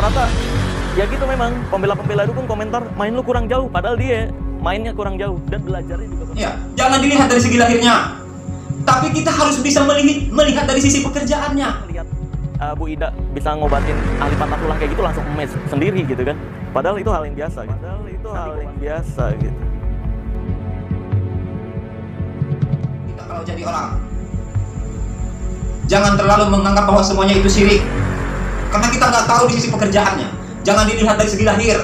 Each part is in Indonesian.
rata-rata ya gitu, memang pembela-pembela dukun komentar main lu kurang jauh, padahal dia mainnya kurang jauh dan belajarnya juga kurang. Ya, jangan dilihat dari segi lahirnya, tapi kita harus bisa melihat dari sisi pekerjaannya. Lihat Bu Ida bisa ngobatin ahli patah tulang kayak gitu langsung emes sendiri gitu kan, padahal itu hal yang biasa gitu. Kita kalau jadi orang, jangan terlalu menganggap bahwa semuanya itu syirik, karena kita nggak tahu di sisi pekerjaannya. Jangan dilihat dari segi lahir.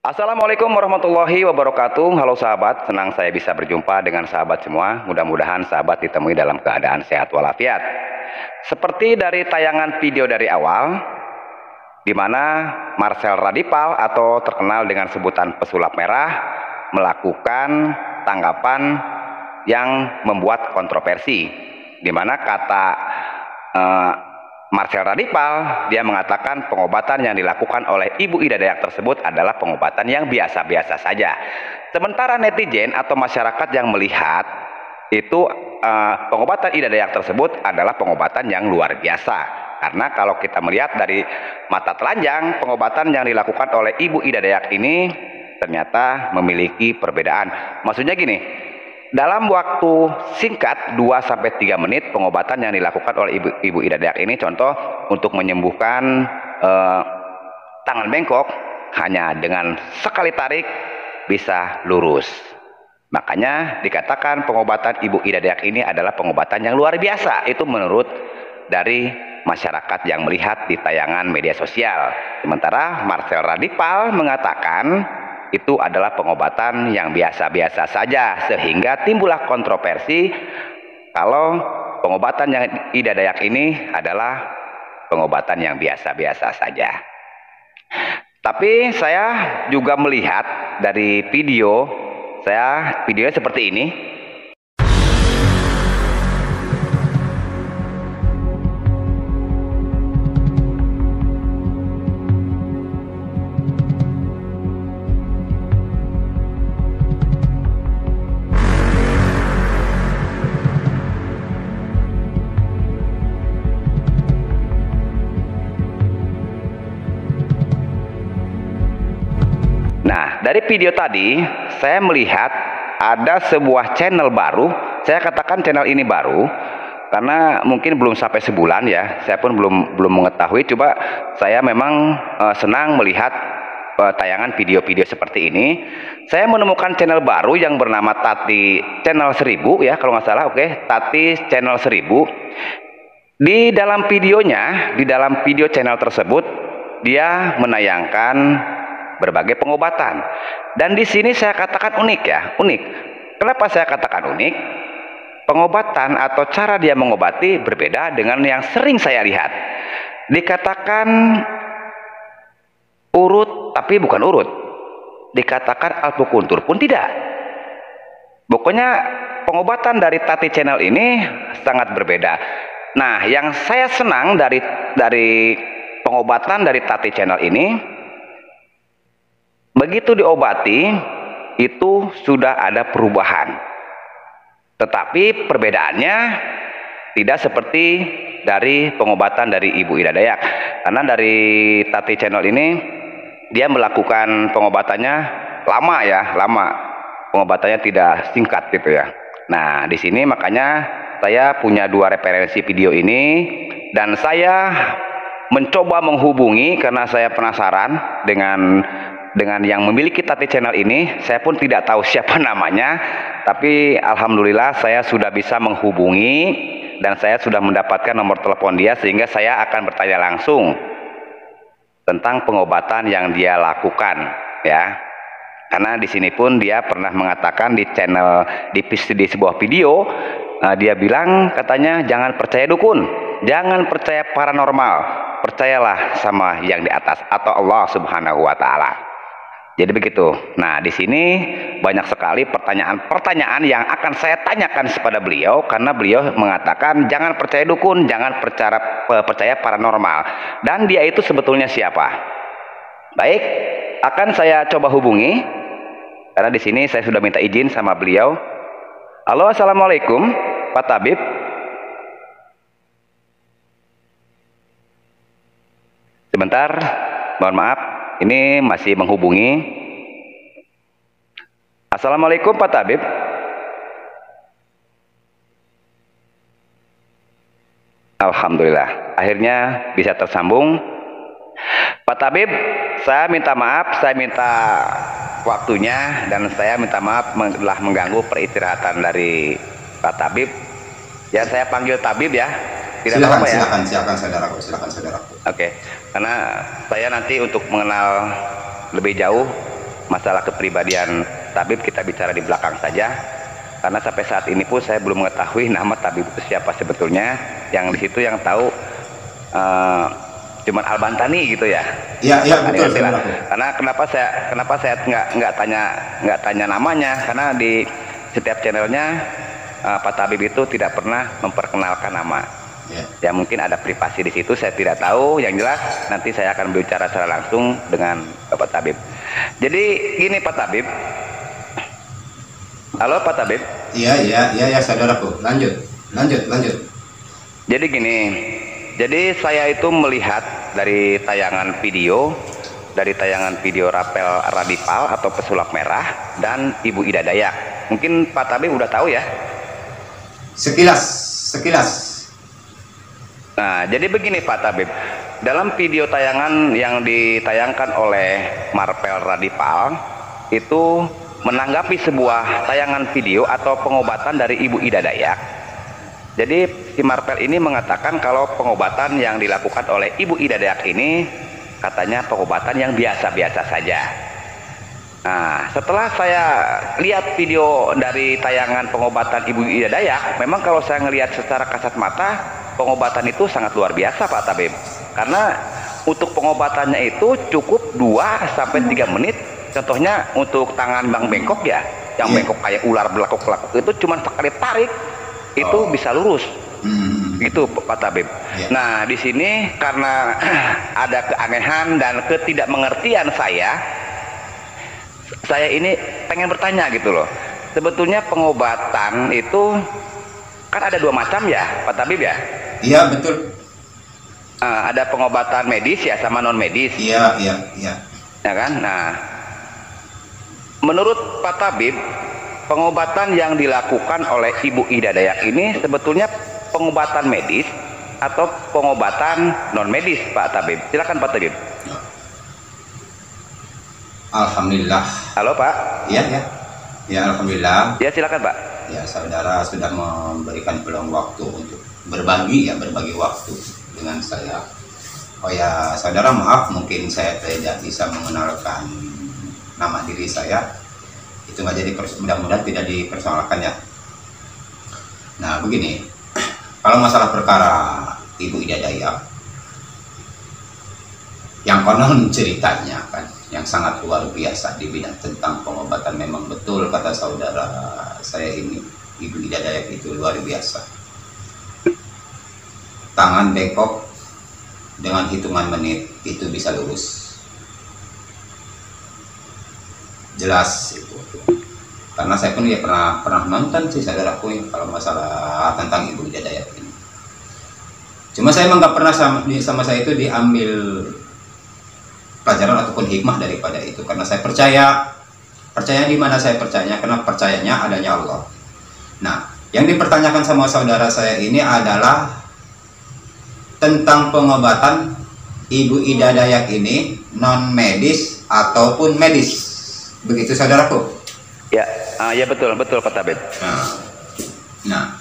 Assalamualaikum warahmatullahi wabarakatuh. Halo sahabat, senang saya bisa berjumpa dengan sahabat semua. Mudah-mudahan sahabat ditemui dalam keadaan sehat walafiat. Seperti dari tayangan video dari awal, di mana Marcel Radipal atau terkenal dengan sebutan pesulap merah melakukan tanggapan yang membuat kontroversi, di mana kata Marcel Radipal, dia mengatakan pengobatan yang dilakukan oleh Ibu Ida Dayak tersebut adalah pengobatan yang biasa-biasa saja. Sementara netizen atau masyarakat yang melihat itu pengobatan Ida Dayak tersebut adalah pengobatan yang luar biasa. Karena kalau kita melihat dari mata telanjang, pengobatan yang dilakukan oleh Ibu Ida Dayak ini ternyata memiliki perbedaan. Maksudnya gini, dalam waktu singkat 2-3 menit pengobatan yang dilakukan oleh Ibu Ida Dayak ini, contoh untuk menyembuhkan tangan bengkok, hanya dengan sekali tarik bisa lurus. Makanya dikatakan pengobatan Ibu Ida Dayak ini adalah pengobatan yang luar biasa. Itu menurut dari masyarakat yang melihat di tayangan media sosial. Sementara Marcel Radipal mengatakan itu adalah pengobatan yang biasa-biasa saja, sehingga timbullah kontroversi kalau pengobatan yang Ida Dayak ini adalah pengobatan yang biasa-biasa saja. Tapi saya juga melihat dari videonya seperti ini. Nah, dari video tadi saya melihat ada sebuah channel baru. Saya katakan channel ini baru karena mungkin belum sampai sebulan ya. Saya pun belum mengetahui. Coba saya memang senang melihat tayangan video-video seperti ini. Saya menemukan channel baru yang bernama Tati Channel 1000 ya, kalau nggak salah. Oke, Tati Channel 1000. Di dalam videonya, di dalam video channel tersebut, dia menayangkan berbagai pengobatan, dan di sini saya katakan unik ya, unik. Kenapa saya katakan unik? Pengobatan atau cara dia mengobati berbeda dengan yang sering saya lihat. Dikatakan urut, tapi bukan urut. Dikatakan akupuntur pun tidak. Pokoknya pengobatan dari Tati Channel ini sangat berbeda. Nah, yang saya senang dari pengobatan dari Tati Channel ini, begitu diobati itu sudah ada perubahan, tetapi perbedaannya tidak seperti dari pengobatan dari Ibu Ida Dayak. Karena dari Tati Channel ini dia melakukan pengobatannya lama ya, lama. Pengobatannya tidak singkat gitu ya. Nah, di sini makanya saya punya dua referensi video ini, dan saya mencoba menghubungi karena saya penasaran dengan yang memiliki Tati Channel ini. Saya pun tidak tahu siapa namanya, tapi alhamdulillah saya sudah bisa menghubungi dan saya sudah mendapatkan nomor telepon dia, sehingga saya akan bertanya langsung tentang pengobatan yang dia lakukan ya. Karena di sini pun dia pernah mengatakan di sebuah video, dia bilang katanya jangan percaya dukun, jangan percaya paranormal, percayalah sama yang di atas atau Allah Subhanahu wa taala. Jadi begitu. Nah, di sini banyak sekali pertanyaan-pertanyaan yang akan saya tanyakan kepada beliau, karena beliau mengatakan jangan percaya dukun, jangan percaya paranormal. Dan dia itu sebetulnya siapa? Baik, akan saya coba hubungi, karena di sini saya sudah minta izin sama beliau Halo, assalamualaikum, Pak Tabib. Sebentar, mohon maaf, ini masih menghubungi. Assalamualaikum, Pak Tabib. Alhamdulillah, akhirnya bisa tersambung. Pak Tabib, saya minta maaf, saya minta waktunya, dan saya minta maaf telah mengganggu peristirahatan dari Pak Tabib. Ya, saya panggil Tabib ya. Tidak Silakan, apa-apa ya? silakan saudaraku, silakan saudaraku. Oke, karena saya nanti untuk mengenal lebih jauh masalah kepribadian Tabib, kita bicara di belakang saja. Karena sampai saat ini pun saya belum mengetahui nama Tabib itu siapa sebetulnya. Yang di situ yang tahu cuman Al-Bantani gitu ya. Iya betul saudaraku. Karena kenapa saya nggak tanya namanya, karena di setiap channelnya Pak Tabib itu tidak pernah memperkenalkan nama. Ya mungkin ada privasi di situ, saya tidak tahu. Yang jelas nanti saya akan berbicara secara langsung dengan Bapak Tabib. Jadi gini Pak Tabib. Halo Pak Tabib. Iya saudaraku. Lanjut. Jadi gini. Jadi saya itu melihat dari tayangan video Rapel Radipal atau Pesulap Merah dan Ibu Ida Dayak. Mungkin Pak Tabib udah tahu ya? Sekilas. Nah, jadi begini Pak Tabib, dalam video tayangan yang ditayangkan oleh Marpel Radipal itu menanggapi sebuah tayangan video atau pengobatan dari Ibu Ida Dayak. Jadi si Marpel ini mengatakan kalau pengobatan yang dilakukan oleh Ibu Ida Dayak ini katanya pengobatan yang biasa-biasa saja. Nah, setelah saya lihat video dari tayangan pengobatan Ibu Ida Dayak, memang kalau saya ngelihat secara kasat mata, pengobatan itu sangat luar biasa Pak Tabib. Karena untuk pengobatannya itu cukup 2-3 menit. Contohnya untuk tangan Bang Bengkok ya, yang bengkok kayak ular belakok-belakok itu cuma sekali tarik itu bisa lurus. Itu Pak Tabib. Nah, di sini karena ada keanehan dan ketidakmengertian saya ini pengen bertanya gitu loh. Sebetulnya pengobatan itu kan ada 2 macam ya Pak Tabib ya? Iya betul. Ada pengobatan medis ya sama non medis. Iya. Ya kan? Nah, menurut Pak Tabib, pengobatan yang dilakukan oleh Ibu Ida Dayak ini sebetulnya pengobatan medis atau pengobatan non medis Pak Tabib? Silakan Pak Tabib. Alhamdulillah. Halo Pak. Iya. Alhamdulillah. Ya silakan Pak. Ya saudara sudah memberikan peluang waktu untuk berbagi waktu dengan saya. Oh ya saudara, maaf mungkin saya tidak bisa mengenalkan nama diri saya. Itu nggak jadi, mudah-mudahan tidak dipersoalkan ya. Nah begini, kalau masalah perkara Ibu Ida Dayak yang konon ceritanya kan yang sangat luar biasa di bidang tentang pengobatan, memang betul kata saudara saya ini, Ibu Ida Dayak itu luar biasa. Tangan bengkok dengan hitungan menit itu bisa lurus. Jelas itu. Karena saya pun ya pernah nonton sih saudaraku kalau masalah tentang Ibu Ida Dayak ini. Cuma saya emang nggak pernah sama saya itu diambil pelajaran ataupun hikmah daripada itu, karena saya percaya di mana saya percaya, karena percayanya adanya Allah. Nah, yang dipertanyakan sama saudara saya ini adalah tentang pengobatan Ibu Ida Dayak ini non medis ataupun medis, begitu saudaraku? Ya, ya betul Pak Tabib. Nah,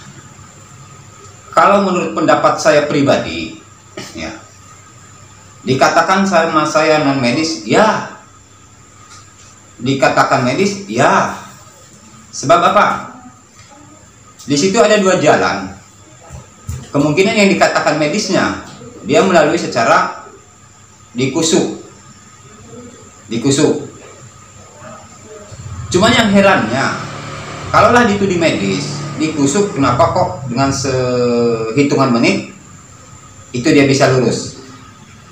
kalau menurut pendapat saya pribadi, ya, dikatakan sama saya non medis, ya. Dikatakan medis, ya. Sebab apa? Di situ ada 2 jalan. Kemungkinan yang dikatakan medisnya, dia melalui secara dikusuk. Cuman yang herannya, kalaulah itu di medis, dikusuk, kenapa kok dengan sehitungan menit itu dia bisa lurus?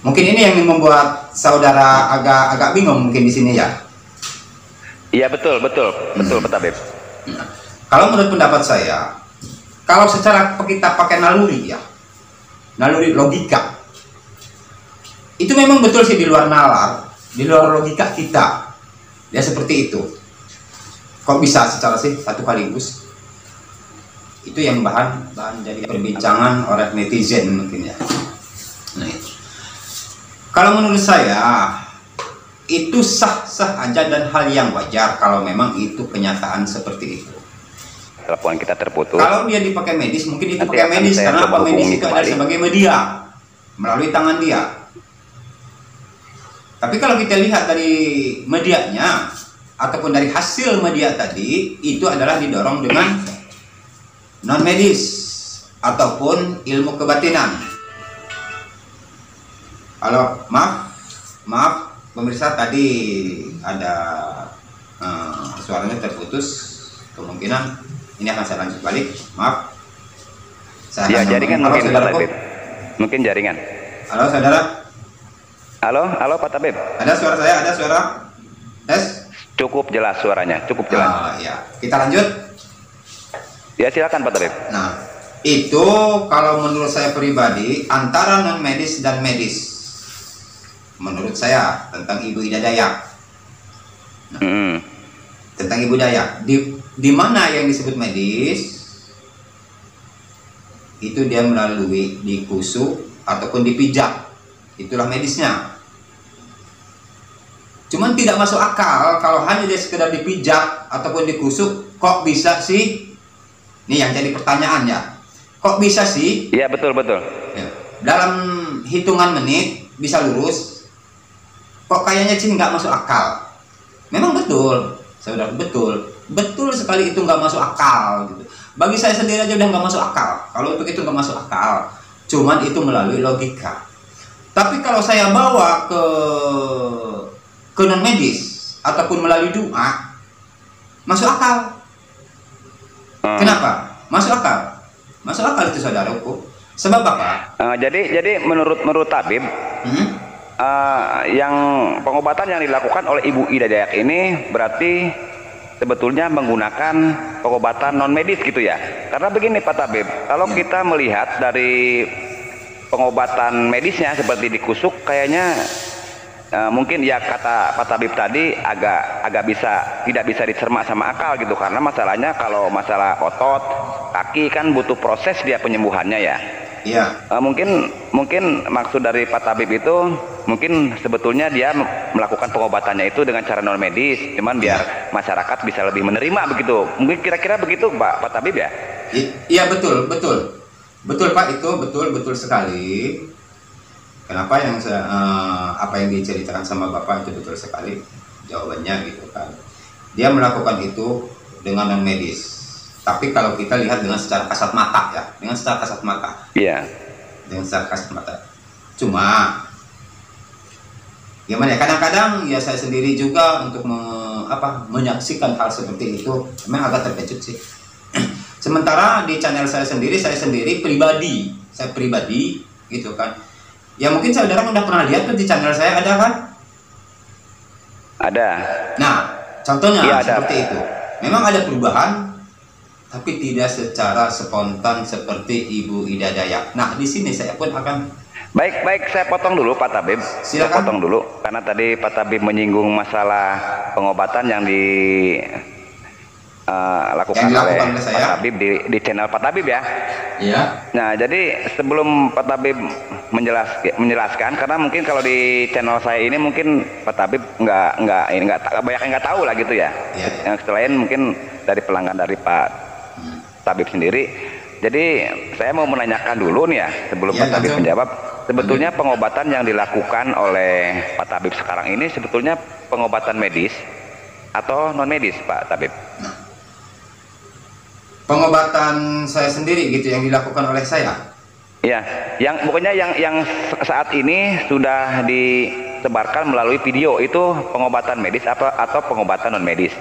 Mungkin ini yang membuat saudara agak bingung mungkin di sini ya. Iya betul Pak Tabib. Kalau menurut pendapat saya, kalau secara kita pakai naluri ya, naluri logika, itu memang betul sih di luar nalar, di luar logika kita. Ya seperti itu. Kok bisa secara sih satu kaligus? Itu yang bahan jadi perbincangan oleh netizen mungkin ya. Nah, itu. Kalau menurut saya itu sah-sah aja dan hal yang wajar kalau memang itu kenyataan seperti itu. Telepon kita terputus. Kalau dia dipakai medis, mungkin itu Nanti pakai akan medis saya karena coba apa, medis hubungi itu ada kembali. sebagai media melalui tangan dia. Tapi kalau kita lihat dari medianya ataupun dari hasil media tadi, itu adalah didorong dengan non medis ataupun ilmu kebatinan. Halo, maaf pemirsa, tadi ada suaranya terputus. Kemungkinan ini akan saya lanjut balik. Maaf. Saya Ya, akan jaringan ngomong. Halo, mungkin Pak saudaraku. Tabib. Mungkin jaringan. Halo saudara, Halo Pak Tabib. ada suara saya? Ada suara? Tes? Cukup jelas suaranya, cukup jelas. Ya, kita lanjut. Ya silakan Pak Tabib. Nah, itu kalau menurut saya pribadi antara non medis dan medis. Menurut saya tentang Ibu Ida Dayak. Tentang Ibu Dayak, di mana yang disebut medis itu dia melalui dikusuk ataupun dipijat, itulah medisnya. Cuman tidak masuk akal kalau hanya dia sekedar dipijat ataupun dikusuk, kok bisa sih? Ini yang jadi pertanyaan ya, kok bisa sih? Iya betul. Ya, dalam hitungan menit bisa lurus, kok kayaknya sih nggak masuk akal. Memang betul, saudara, betul sekali itu nggak masuk akal gitu. Bagi saya sendiri aja udah nggak masuk akal. Kalau untuk itu nggak masuk akal, cuman itu melalui logika. Tapi kalau saya bawa ke non medis ataupun melalui doa, masuk akal. Kenapa? Masuk akal. Masuk akal itu saudaraku. Sebab apa? Jadi menurut tabib, yang pengobatan yang dilakukan oleh Ibu Ida Dayak ini berarti sebetulnya menggunakan pengobatan non medis gitu ya. Karena begini Pak Tabib, kalau kita melihat dari pengobatan medisnya seperti dikusuk, kayaknya mungkin ya kata Pak Tabib tadi agak tidak bisa dicermak sama akal gitu. Karena masalahnya kalau masalah otot, kaki kan butuh proses dia penyembuhannya ya. Iya. Mungkin maksud dari Pak Tabib itu mungkin sebetulnya dia melakukan pengobatannya itu dengan cara non medis, cuman biar masyarakat bisa lebih menerima begitu. Mungkin kira-kira begitu Pak Tabib ya? Iya betul Pak, itu betul sekali. Kenapa yang apa yang diceritakan sama Bapak itu betul sekali jawabannya gitu kan. Dia melakukan itu dengan non medis. Tapi kalau kita lihat dengan secara kasat mata ya, dengan secara kasat mata. Iya. Dengan secara kasat mata. Cuma gimana ya, kadang-kadang ya saya sendiri juga untuk menyaksikan hal seperti itu memang agak terkejut sih. Sementara di channel saya sendiri pribadi gitu kan. Ya mungkin saudara udah pernah lihat tuh di channel saya ada kan? Ada. Nah, contohnya Ya, ada. seperti itu. Memang ada perubahan, tapi tidak secara spontan seperti Ibu Ida Dayak. Nah, di sini saya pun akan Baik, saya potong dulu Pak Tabib. Saya Silakan. potong dulu karena tadi Pak Tabib menyinggung masalah pengobatan yang dilakukan oleh oleh saya. Pak Tabib di channel Pak Tabib ya. Iya. Nah, jadi sebelum Pak Tabib menjelaskan, karena mungkin kalau di channel saya ini mungkin Pak Tabib nggak banyak yang nggak tahu lah gitu ya. Iya. Yang selain mungkin dari pelanggan dari Pak Tabib sendiri. Jadi saya mau menanyakan dulu nih ya sebelum Iya, Pak Tabib langsung. menjawab. Sebetulnya pengobatan yang dilakukan oleh Pak Tabib sekarang ini sebetulnya pengobatan medis atau non medis Pak Tabib? Pengobatan saya sendiri gitu yang dilakukan oleh saya. Ya, yang pokoknya yang saat ini sudah disebarkan melalui video itu pengobatan medis atau pengobatan non medis?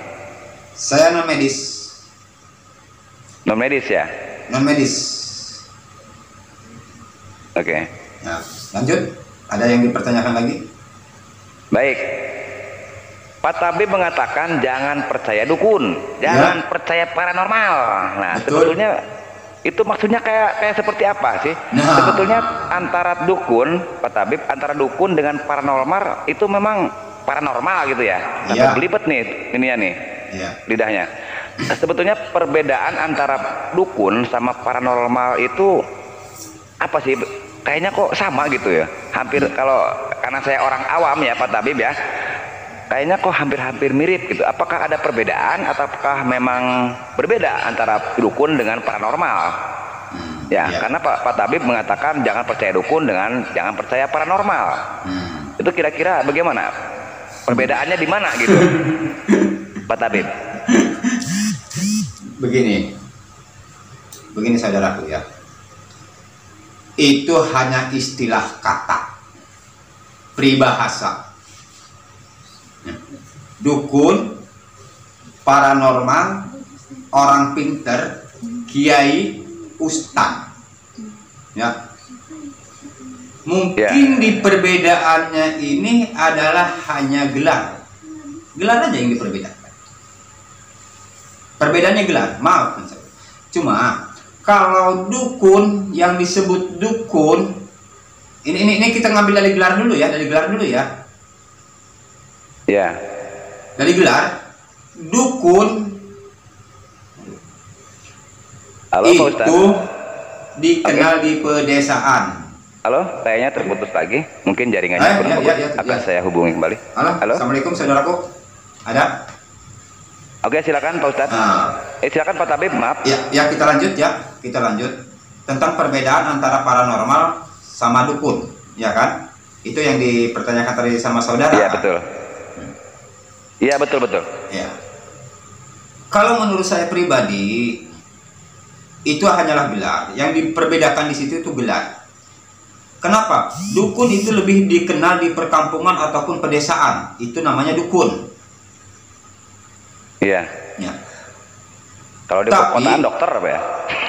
Saya non medis. Non medis ya. Non medis. Oke. Nah, lanjut. Ada yang dipertanyakan lagi? Baik. Pak Tabib mengatakan jangan percaya dukun, jangan percaya paranormal. Nah, Betul. sebetulnya itu maksudnya kayak seperti apa sih? Nah. Sebetulnya antara dukun, Pak Tabib, antara dukun dengan paranormal itu memang paranormal gitu ya. Sampai Iya. belibet nih ininya nih Iya. lidahnya. Sebetulnya perbedaan antara dukun sama paranormal itu apa sih? Kayaknya kok sama gitu ya. Hampir karena saya orang awam ya Pak Tabib ya. Kayaknya kok hampir-hampir mirip gitu. Apakah ada perbedaan ataukah memang berbeda antara dukun dengan paranormal? Ya, Iya. karena Pak Tabib mengatakan jangan percaya dukun dengan jangan percaya paranormal. Itu kira-kira bagaimana? Perbedaannya di mana gitu? Pak Tabib. Begini saudaraku ya. Itu hanya istilah kata, peribahasa. Dukun, paranormal, orang pinter, kiai, ustaz. Ya. Mungkin di perbedaannya ini adalah hanya gelar. Gelar aja yang diperbedakan. Perbedaannya gelar, maaf. Cuma kalau dukun, yang disebut dukun, ini kita ngambil dari gelar dulu ya, Ya. Dari gelar, dukun Halo Pak Ustadz. itu dikenal di pedesaan. Halo, kayaknya terputus lagi. Mungkin jaringannya Ya, kurang ya, bagus. ya, Akan ya. saya hubungi kembali. Halo. Assalamualaikum saudaraku. Ada? Oke, silakan Pak Ustadz. Nah, Silakan Pak Tabib, maaf. ya kita lanjut tentang perbedaan antara paranormal sama dukun, ya kan? Itu yang dipertanyakan tadi sama saudara. Iya, kan? betul. Iya, betul. Ya. Kalau menurut saya pribadi, itu hanyalah gelar. Yang diperbedakan di situ itu gelar. Kenapa? Dukun itu lebih dikenal di perkampungan ataupun pedesaan. Itu namanya dukun. Iya. Ya. Kalau di Tapi- perkotaan dokter apa ya?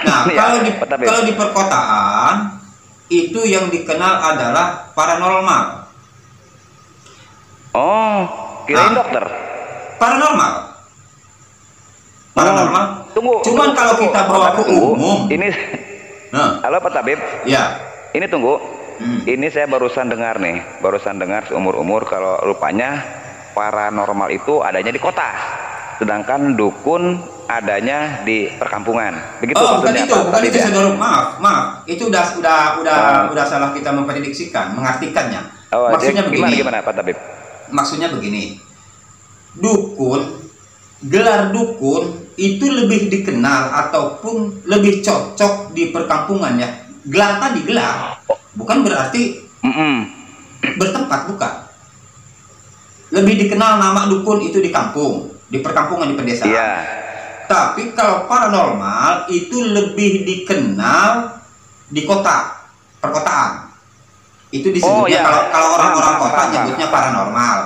Nah, Iya, Pak Tabib. kalau di perkotaan itu yang dikenal adalah paranormal. Oh, kirain Nah. dokter. Paranormal. Tunggu. Cuman kalau kita bawa ke Tunggu. umum. Ini Nah, halo Pak Tabib. ya. Ini tunggu. Hmm. Ini saya barusan dengar seumur-umur kalau rupanya paranormal itu adanya di kota, sedangkan dukun adanya di perkampungan. Begitu Oh, bukan maksudnya itu, Pak bukan Tabib itu ya? saudara. Maaf. Itu udah salah kita memprediksikan, mengartikannya. Oh, Maksudnya begini. gimana Pak Tabib? Maksudnya begini. Gelar dukun itu lebih dikenal ataupun lebih cocok di perkampungan ya. Gelar tadi gelar, bukan berarti bertempat, bukan. Lebih dikenal nama dukun itu di kampung, di perkampungan, di pedesaan. Iya. Tapi kalau paranormal itu lebih dikenal di kota, perkotaan. Itu disebutnya Oh, iya. kalau orang-orang kota Paham. nyebutnya paranormal.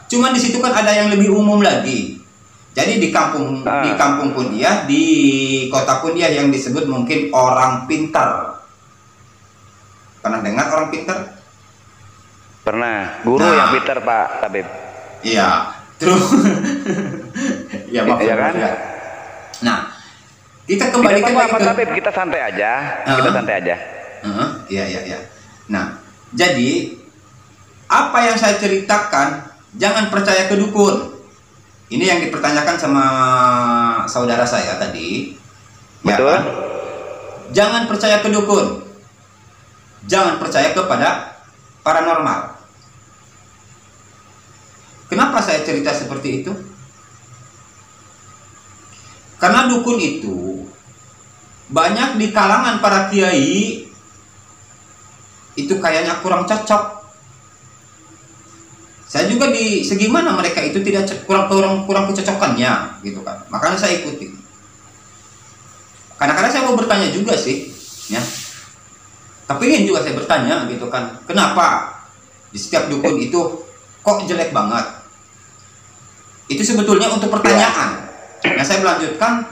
Cuman di situ kan ada yang lebih umum lagi. Jadi di kampung pun dia, di kota pun dia yang disebut mungkin orang pintar. Pernah dengar orang pintar? Pernah. Guru Nah. yang pintar Pak Tabib. Iya. Terus ya maaf Iya kan? ya. Nah, kita Tidak kembalikan apa-apa lagi Pak ke Tabib, kita santai aja. Kita santai aja. Iya. Nah, jadi apa yang saya ceritakan, jangan percaya ke dukun. Ini yang dipertanyakan sama saudara saya tadi. Ya Betul. kan? Jangan percaya ke dukun. Jangan percaya kepada paranormal. Kenapa saya cerita seperti itu? Karena dukun itu banyak di kalangan para kiai itu kayaknya kurang cocok. Saya juga di segi mana mereka itu tidak kurang kecocokannya gitu kan. Makanya saya ikuti. Kadang-kadang saya mau bertanya juga sih, ya. Tapi ingin juga saya bertanya gitu kan. Kenapa di setiap dukun itu kok jelek banget? Itu sebetulnya untuk pertanyaan. Nah, saya melanjutkan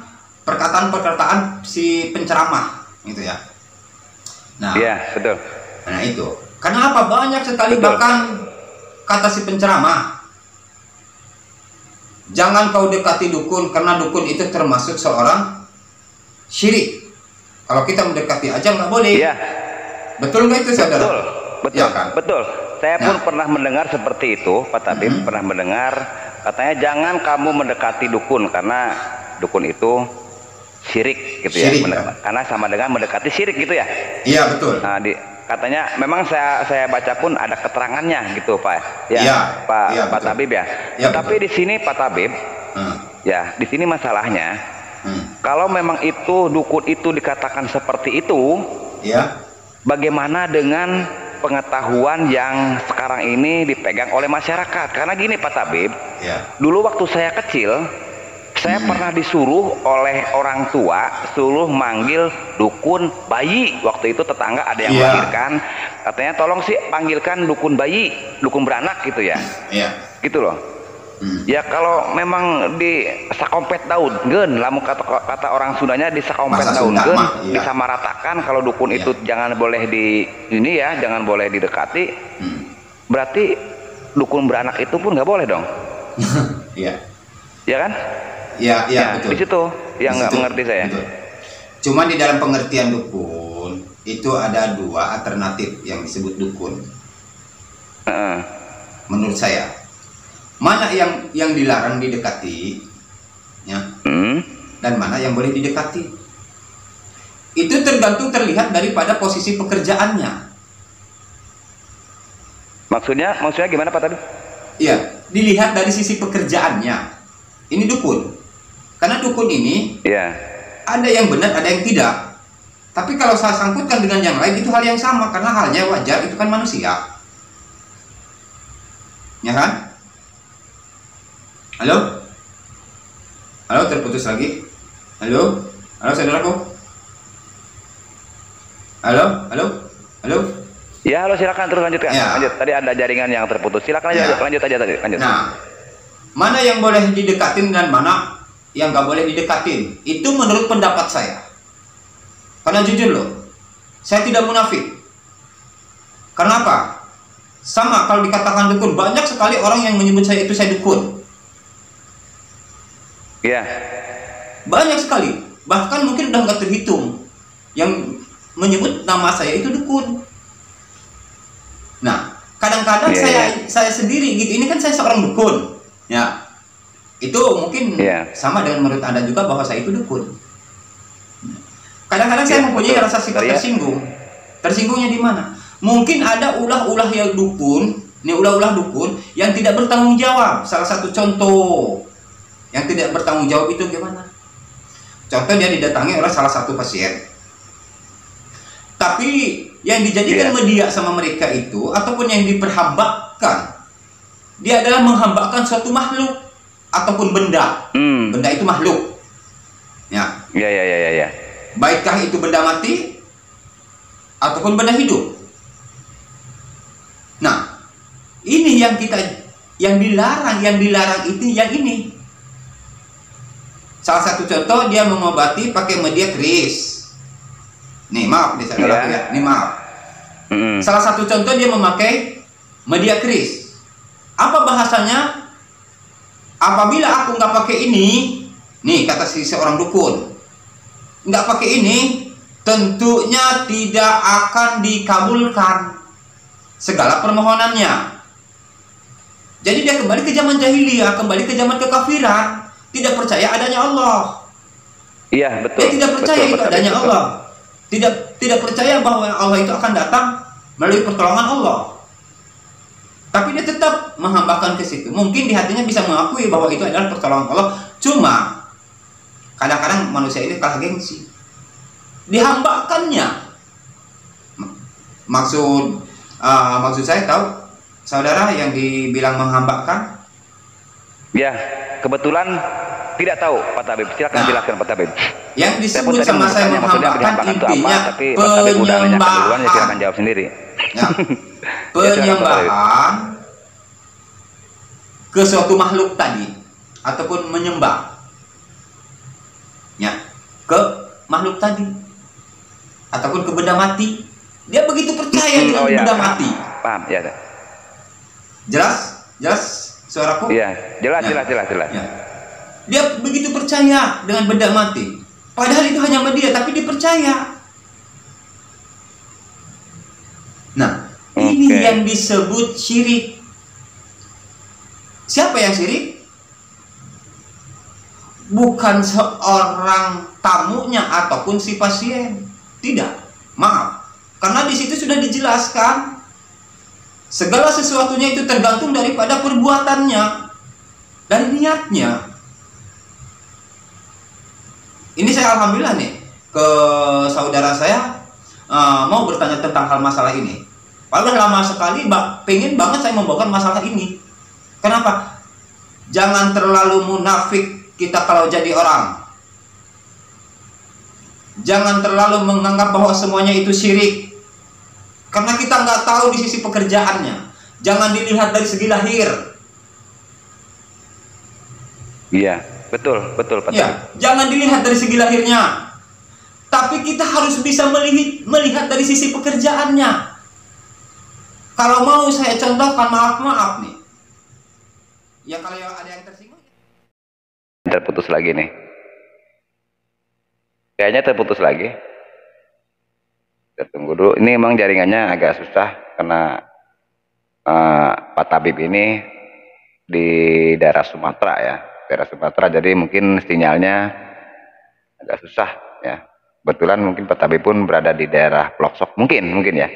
perkataan-perkataan si penceramah gitu ya. Nah, Iya, betul. nah itu. Kenapa banyak sekali Betul. bahkan kata si penceramah jangan kau dekati dukun karena dukun itu termasuk seorang syirik. Kalau kita mendekati aja nggak boleh. Iya. Betul nggak itu saudara? Betul, betul, Ya kan? betul. Saya pun pernah mendengar seperti itu, Pak Tabib. Pernah mendengar katanya jangan kamu mendekati dukun karena dukun itu syirik gitu Syirik, ya. ya. Karena sama dengan mendekati syirik gitu ya. Iya betul. Nah, katanya memang saya baca pun ada keterangannya gitu Pak. Ya, Iya, Pak iya, Pak betul. Tabib ya. Iya, Tapi betul. di sini Pak Tabib, ya di sini masalahnya kalau memang itu dukun itu dikatakan seperti itu, Ya. bagaimana dengan pengetahuan yang sekarang ini dipegang oleh masyarakat? Karena gini Pak Tabib, Ya. dulu waktu saya kecil, saya pernah disuruh oleh orang tua suruh manggil dukun bayi. Waktu itu tetangga ada yang Iya. melahirkan, katanya tolong sih panggilkan dukun bayi, dukun beranak gitu ya, Iya. gitu loh. Ya kalau memang di sakompet daun gen, lamun kata orang Sundanya di sakompet Bahasa daun Sunda gen, mah, iya. disamaratakan kalau dukun Iya. itu jangan boleh di ini ya, jangan boleh didekati. Berarti dukun beranak itu pun nggak boleh dong, Iya. ya kan? Iya, iya, Ya, betul. di situ yang Di nggak situ, mengerti saya. betul. Cuman di dalam pengertian dukun itu ada dua alternatif yang disebut dukun. Heeh. Menurut saya, mana yang dilarang didekati, ya, dan mana yang boleh didekati. Itu tergantung terlihat daripada posisi pekerjaannya. Maksudnya gimana Pak tadi? Iya, dilihat dari sisi pekerjaannya. Ini dukun. Karena dukun ini Iya. ada yang benar, ada yang tidak. Tapi kalau saya sangkutkan dengan yang lain itu hal yang sama karena halnya wajar, itu kan manusia. Ya kan? Halo? Halo, terputus lagi. Halo? Halo saudaraku? Halo? Halo? Halo? Ya, halo silakan terus lanjutkan. Ya. Lanjut. Tadi ada jaringan yang terputus. Silakan aja, Ya. lanjut aja tadi. Lanjut. Nah, mana yang boleh didekatin dan mana yang nggak boleh didekatin? Itu menurut pendapat saya. Karena jujur loh, saya tidak munafik. Kenapa? Sama kalau dikatakan dukun, banyak sekali orang yang menyebut saya itu saya dukun. Iya. Banyak sekali. Bahkan mungkin udah nggak terhitung yang menyebut nama saya itu dukun. Nah, kadang-kadang saya sendiri gitu. Ini kan saya seorang dukun. Ya. Itu mungkin sama dengan menurut Anda juga bahwa saya itu dukun. Kadang-kadang saya mempunyai rasa sifat tersinggung. Tersinggungnya di mana? Mungkin ada ulah-ulah yang dukun, ini ulah-ulah dukun yang tidak bertanggung jawab. Salah satu contoh yang tidak bertanggung jawab itu gimana? Contoh dia didatangi oleh salah satu pasien. Tapi yang dijadikan media sama mereka itu ataupun yang diperhambakan, dia adalah menghambakan suatu makhluk ataupun benda. Benda itu makhluk. Ya. Ya. Baikkah itu benda mati ataupun benda hidup. Nah, ini yang dilarang itu yang ini. Salah satu contoh dia mengobati pakai media keris. Nih maaf nih saudara ya, nih maaf. Salah satu contoh dia memakai media keris. Apa bahasanya? Apabila aku nggak pakai ini, nih kata si seorang dukun, nggak pakai ini, tentunya tidak akan dikabulkan segala permohonannya. Jadi dia kembali ke zaman jahiliyah, kembali ke zaman kekafiran, tidak percaya adanya Allah. Iya, betul. Dia tidak percaya betul, itu adanya betul. Allah. Tidak percaya bahwa Allah itu akan datang melalui pertolongan Allah. Tapi dia tetap menghambakan ke situ. Mungkin di hatinya bisa mengakui bahwa itu adalah pertolongan Allah. Cuma kadang-kadang manusia ini kalah gengsi. Dihambakannya. Maksud saya tahu saudara yang dibilang menghambakan? Ya, kebetulan tidak tahu Pak Tabib. Silakan jelaskan Pak Tabib. Yang disebut sama saya menghambakan intinya tapi Pak Tabib udah nanya keduluan, ya silakan jawab sendiri. Ya. Penyembahan ke suatu makhluk tadi ataupun menyembah ya ke makhluk tadi ataupun ke benda mati. Dia begitu percaya dengan benda mati. Paham ya. Jelas Suaraku? Iya, jelas, Ya. jelas. Ya. Dia begitu percaya dengan benda mati. Padahal itu hanya media, tapi dia percaya. Nah, ini Oke. yang disebut syirik. Siapa yang syirik? Bukan seorang tamunya ataupun si pasien. Tidak. Maaf. Karena di situ sudah dijelaskan segala sesuatunya itu tergantung daripada perbuatannya dan niatnya. Ini saya alhamdulillah nih ke saudara saya mau bertanya tentang hal masalah ini. Padahal lama sekali pengen banget saya membawakan masalah ini. Kenapa? Jangan terlalu munafik kita kalau jadi orang. Jangan terlalu menganggap bahwa semuanya itu syirik. Karena kita nggak tahu di sisi pekerjaannya. Jangan dilihat dari segi lahir. Iya, betul. Ya, jangan dilihat dari segi lahirnya. Tapi kita harus bisa melihat dari sisi pekerjaannya. Kalau mau saya contohkan, maaf nih. Ya kalau ada yang tersinggung. Terputus lagi nih. Kayaknya terputus lagi. Kita tunggu dulu. Ini emang jaringannya agak susah karena Pak Tabib ini di daerah Sumatera ya. Daerah Sumatera, jadi mungkin sinyalnya agak susah ya. Kebetulan mungkin Pak Tabib pun berada di daerah pelosok, mungkin ya.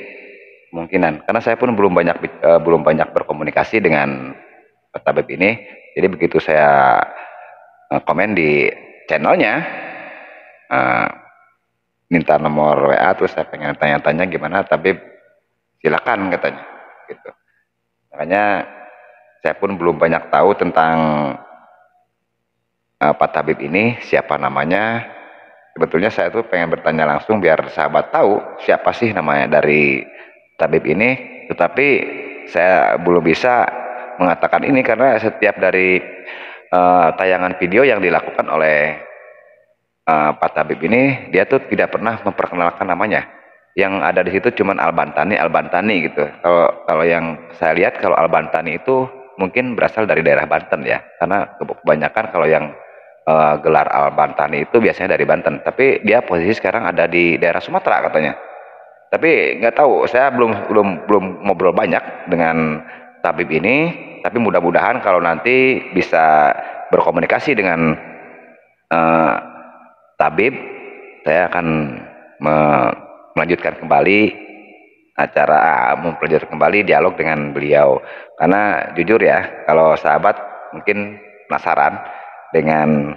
Kemungkinan. Karena saya pun belum banyak berkomunikasi dengan Pak Tabib ini. Jadi begitu saya komen di channelnya, minta nomor WA, terus saya pengen tanya-tanya gimana, tapi silakan katanya gitu. Makanya saya pun belum banyak tahu tentang Pak Tabib ini, siapa namanya. Sebetulnya saya tuh pengen bertanya langsung biar sahabat tahu siapa sih namanya dari Tabib ini, tetapi saya belum bisa mengatakan ini karena setiap dari tayangan video yang dilakukan oleh Pak Tabib ini, dia tuh tidak pernah memperkenalkan namanya. Yang ada di situ cuman Al-Bantani gitu. Kalau yang saya lihat, kalau Al-Bantani itu mungkin berasal dari daerah Banten ya, karena kebanyakan kalau yang gelar Al-Bantani itu biasanya dari Banten. Tapi dia posisi sekarang ada di daerah Sumatera katanya. Tapi nggak tahu, saya belum ngobrol banyak dengan Tabib ini. Tapi mudah-mudahan kalau nanti bisa berkomunikasi dengan Tabib, saya akan melanjutkan kembali melanjutkan kembali dialog dengan beliau. Karena jujur ya, kalau sahabat mungkin penasaran dengan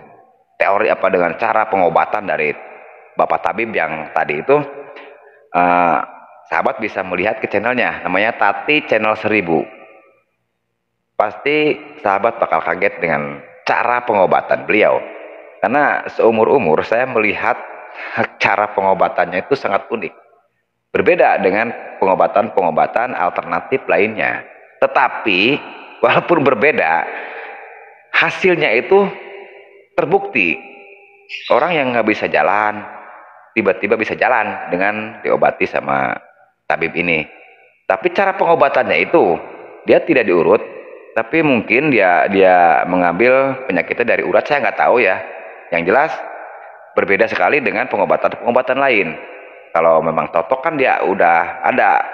teori dengan cara pengobatan dari Bapak Tabib yang tadi itu, sahabat bisa melihat ke channelnya, namanya Tati Channel 1000. Pasti sahabat bakal kaget dengan cara pengobatan beliau. Karena seumur-umur saya melihat cara pengobatannya itu sangat unik. Berbeda dengan pengobatan-pengobatan alternatif lainnya. Tetapi walaupun berbeda, hasilnya itu terbukti. Orang yang nggak bisa jalan, tiba-tiba bisa jalan dengan diobati sama Tabib ini. Tapi cara pengobatannya itu, dia tidak diurut, tapi mungkin dia mengambil penyakitnya dari urat, saya nggak tahu ya. Yang jelas berbeda sekali dengan pengobatan lain. Kalau memang totok kan dia udah ada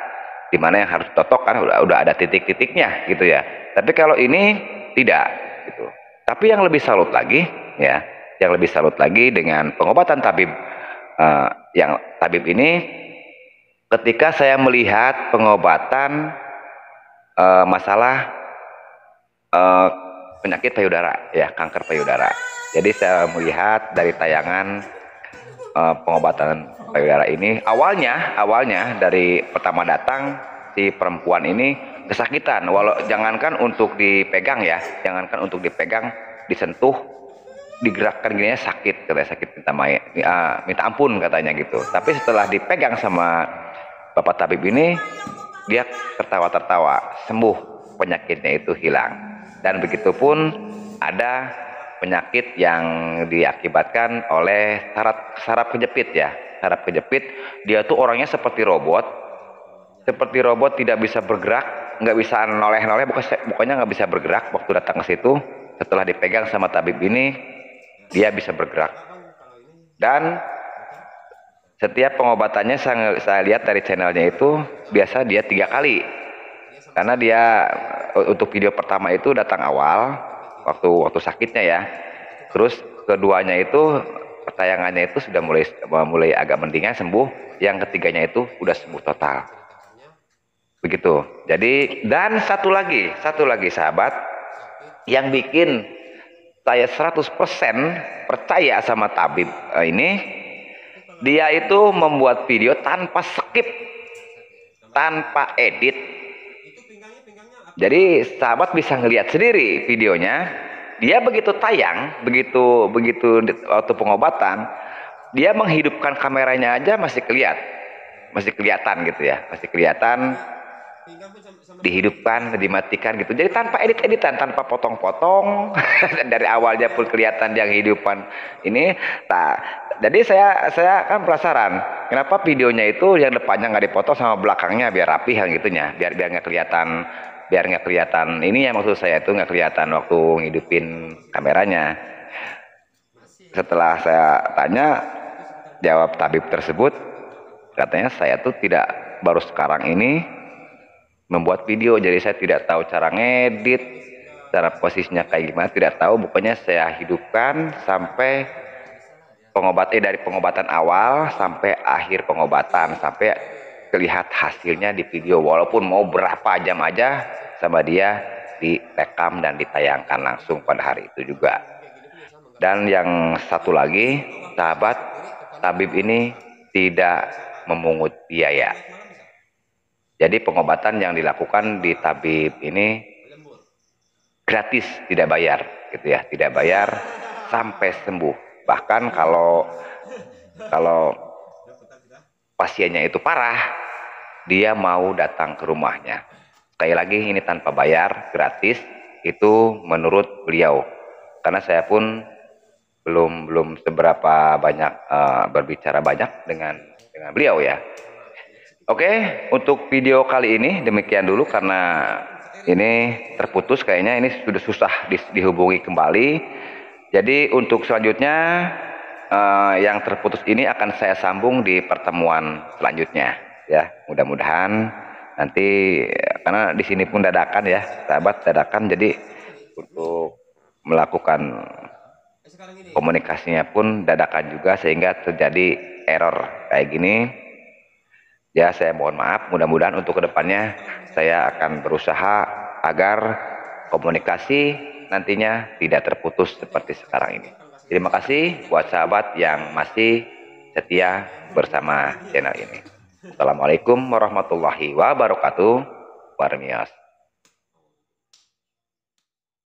di mana yang harus totok kan, udah ada titik-titiknya gitu ya. Tapi kalau ini tidak gitu. Tapi yang lebih salut lagi ya, yang lebih salut lagi dengan pengobatan Tabib yang Tabib ini, ketika saya melihat pengobatan masalah penyakit payudara ya, kanker payudara. Jadi saya melihat dari tayangan pengobatan payudara ini, awalnya dari pertama datang si perempuan ini kesakitan, jangankan untuk dipegang ya, disentuh, digerakkan gini sakit, katanya sakit, minta ampun katanya gitu. Tapi setelah dipegang sama Bapak Tabib ini, dia tertawa-tertawa, sembuh, penyakitnya itu hilang. Dan begitupun ada penyakit yang diakibatkan oleh saraf kejepit ya. Saraf kejepit, dia tuh orangnya seperti robot, tidak bisa bergerak, nggak bisa noleh-noleh, pokoknya nggak bisa bergerak waktu datang ke situ. Setelah dipegang sama tabib ini, dia bisa bergerak. Dan setiap pengobatannya saya lihat dari channelnya itu biasa dia 3 kali. Karena dia untuk video pertama itu datang awal waktu sakitnya ya. Terus keduanya itu pertayangannya itu sudah mulai agak mendingan sembuh. Yang ketiganya itu udah sembuh total. Begitu. Jadi dan satu lagi sahabat yang bikin saya 100% percaya sama tabib ini, dia itu membuat video tanpa skip, tanpa edit. Jadi sahabat bisa ngelihat sendiri videonya. Dia begitu tayang, begitu waktu pengobatan, dia menghidupkan kameranya aja masih kelihatan gitu ya, masih kelihatan dihidupkan, dimatikan gitu. Jadi tanpa edit-editan, tanpa potong-potong. Dari awalnya pun kelihatan dia kehidupan ini. Nah, jadi saya kan penasaran, kenapa videonya itu yang depannya nggak dipotong sama belakangnya biar rapi yang gitunya, biar nggak kelihatan ini ya, maksud saya itu nggak kelihatan waktu ngidupin kameranya. Setelah saya tanya, jawab tabib tersebut, katanya saya tuh tidak baru sekarang ini membuat video, jadi saya tidak tahu cara ngedit, cara posisinya kayak gimana, tidak tahu. Pokoknya saya hidupkan sampai dari pengobatan awal sampai akhir pengobatan, sampai terlihat hasilnya di video, walaupun mau berapa jam aja sama dia direkam dan ditayangkan langsung pada hari itu juga. Dan yang satu lagi, sahabat, tabib ini tidak memungut biaya. Jadi pengobatan yang dilakukan di tabib ini gratis, tidak bayar gitu ya, tidak bayar sampai sembuh. Bahkan kalau pasiennya itu parah, dia mau datang ke rumahnya. Sekali lagi ini tanpa bayar, gratis, itu menurut beliau. Karena saya pun belum seberapa banyak berbicara banyak dengan beliau ya. Oke, untuk video kali ini demikian dulu karena ini terputus kayaknya, ini sudah susah dihubungi kembali. Jadi untuk selanjutnya yang terputus ini akan saya sambung di pertemuan selanjutnya ya. Mudah-mudahan nanti, karena di sini pun dadakan ya, sahabat, dadakan. Jadi untuk melakukan komunikasinya pun dadakan juga sehingga terjadi error kayak gini. Ya, saya mohon maaf. Mudah-mudahan untuk kedepannya saya akan berusaha agar komunikasi nantinya tidak terputus seperti sekarang ini. Terima kasih buat sahabat yang masih setia bersama channel ini. Assalamualaikum warahmatullahi wabarakatuh. Warmias.